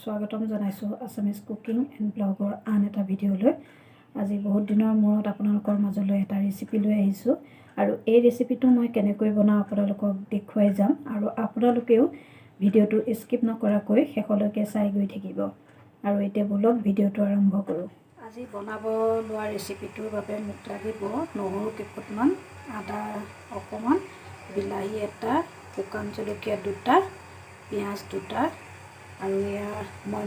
স্বাগতম জনাইছো Assamese cooking and ব্লগৰ আন এটা ভিডিঅ'লৈ। আজি বহুত দিনৰ মূৰত আপোনালোকৰ মাজলৈ এটা ৰেচিপি লৈ আহিছোঁ আৰু এই ৰেচিপিটো মই কেনেকৈ বনাওঁ আপোনালোকক দেখুৱাই যাম আৰু আপোনালোকেও ভিডিঅ'টো স্কিপ নকৰাকৈ শেষলৈকে চাই গৈ থাকিব। আৰু এতিয়া বলক ভিডিঅ'টো আৰম্ভ কৰোঁ। আজি বনাব লোৱা ৰেচিপিটোৰ বাবে মোক লাগিব নহৰু কেইফুটমান, আদা অকণমান, বিলাহী এটা, শুকান জলকীয়া দুটা, পিঁয়াজ দুটা, আৰু এয়া মই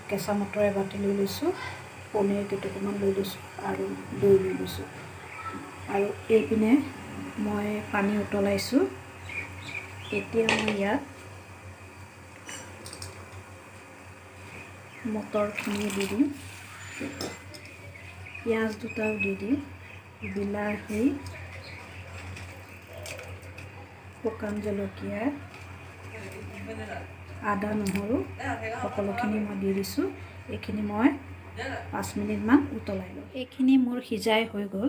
কেঁচা মটৰ এবাটি লৈ লৈছোঁ, পনীৰ কেইটুকুৰমান লৈ লৈছোঁ আৰু দৈ লৈ লৈছোঁ। আৰু এইপিনে মই পানী উতলাইছোঁ। এতিয়া মই ইয়াত মটৰখিনি দি দিম, পিঁয়াজ দুটাও দি দিম, বিলাহী, শুকান জলকীয়া, আদা নহৰু সকলোখিনি মই দি দিছোঁ। এইখিনি মই 5 মিনিটমান উতলাই লওঁ। এইখিনি মোৰ সিজাই হৈ গ'ল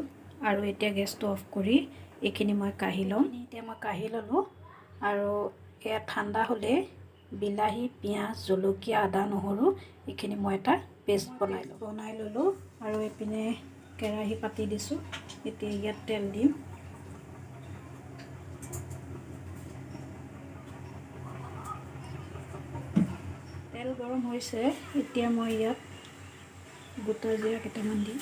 আৰু এতিয়া গেছটো অফ কৰি এইখিনি মই কাঢ়ি লওঁ। এতিয়া মই কাঢ়ি ল'লোঁ আৰু এয়া ঠাণ্ডা হ'লে বিলাহী, পিঁয়াজ, জলকীয়া, আদা নহৰু এইখিনি মই এটা পেষ্ট বনাই ল'লোঁ আৰু এইপিনে কেৰাহী পাতি দিছোঁ। এতিয়া ইয়াত তেল দিম। তেল গৰম হৈছে। এতিয়া মই ইয়াত গোটা জিৰা কেইটামান দিম,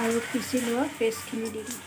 আৰু পিচি লোৱা পেষ্টখিনি দি দিম।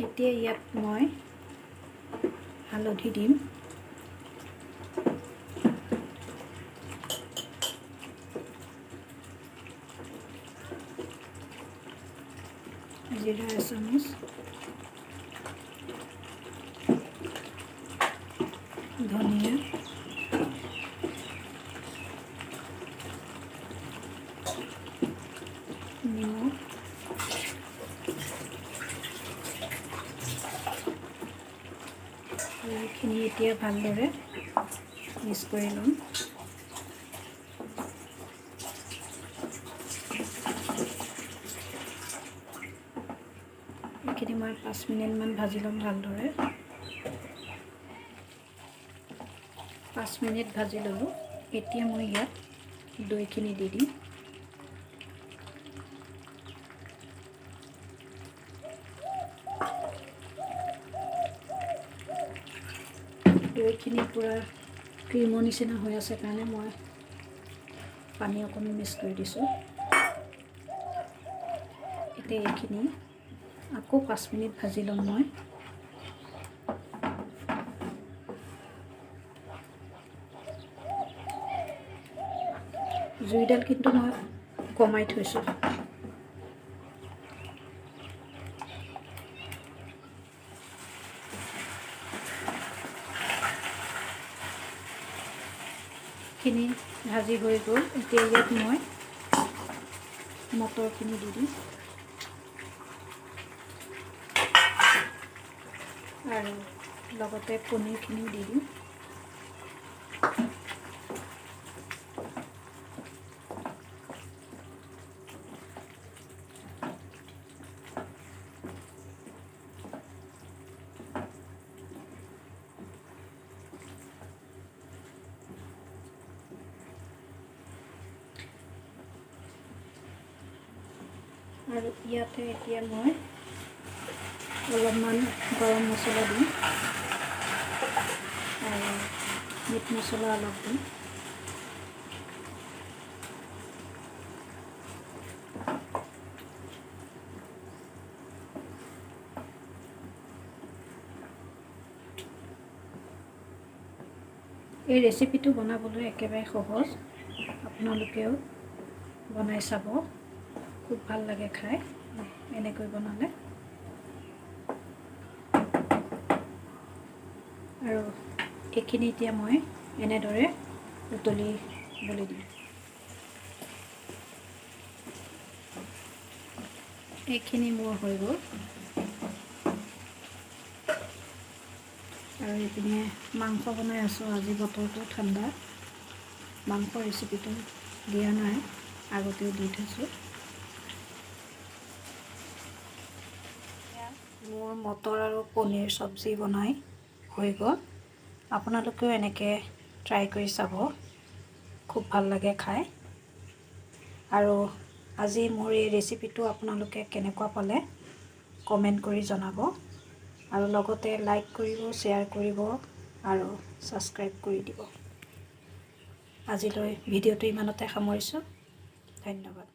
এতিয়া ইয়াত মই হালধি দিম, জিৰা এচামুচ, ধনিয়া, নিমখ, এইখিনি এতিয়া ভালদৰে মিক্স কৰি ল'ম। এইখিনি মই 5 মিনিটমান ভাজি ল'ম ভালদৰে। 5 মিনিট ভাজি ল'লোঁ। এতিয়া মই ইয়াত দৈখিনি দি দিম। দৈখিনি পূৰা ক্ৰীমৰ নিচিনা হৈ আছে কাৰণে মই পানী অকণমান মিক্স কৰি দিছোঁ। এতিয়া এইখিনি আকৌ 5 মিনিট ভাজি ল'ম মই। জুইডাল কিন্তু মই কমাই থৈছোঁ। খিনি ভাজি হৈ গ'ল। এতিয়া ইয়াত মই মটৰখিনি দি দিম আৰু লগতে পনীৰখিনি দি দিম। আৰু ইয়াতে এতিয়া মই অলপমান গৰম মছলা দিম আৰু মিট মছলা অলপ দিম। এই ৰেচিপিটো বনাবলৈ একেবাৰে সহজ, আপোনালোকেও বনাই চাব, খুব ভাল লাগে খাই এনেকৈ বনালে। আৰু এইখিনি এতিয়া মই এনেদৰে উতলিবলৈ দিম। এইখিনি মোৰ হৈ গ'ল। আৰু এইপিনে মাংস বনাই আছোঁ। আজি বতৰটো ঠাণ্ডা, মাংস ৰেচিপিটো দিয়া নাই, আগতেও দি থৈছোঁ। মোৰ মটৰ আৰু পনীৰ চব্জি বনাই হৈ গ'ল। আপোনালোকেও এনেকৈ ট্ৰাই কৰি চাব, খুব ভাল লাগে খাই। আৰু আজি মোৰ এই ৰেচিপিটো আপোনালোকে কেনেকুৱা পালে কমেণ্ট কৰি জনাব। আৰু লগতে লাইক কৰিব, শ্বেয়াৰ কৰিব আৰু ছাবস্ক্ৰাইব কৰি দিব। আজিলৈ ভিডিঅ'টো ইমানতে সামৰিছোঁ। ধন্যবাদ।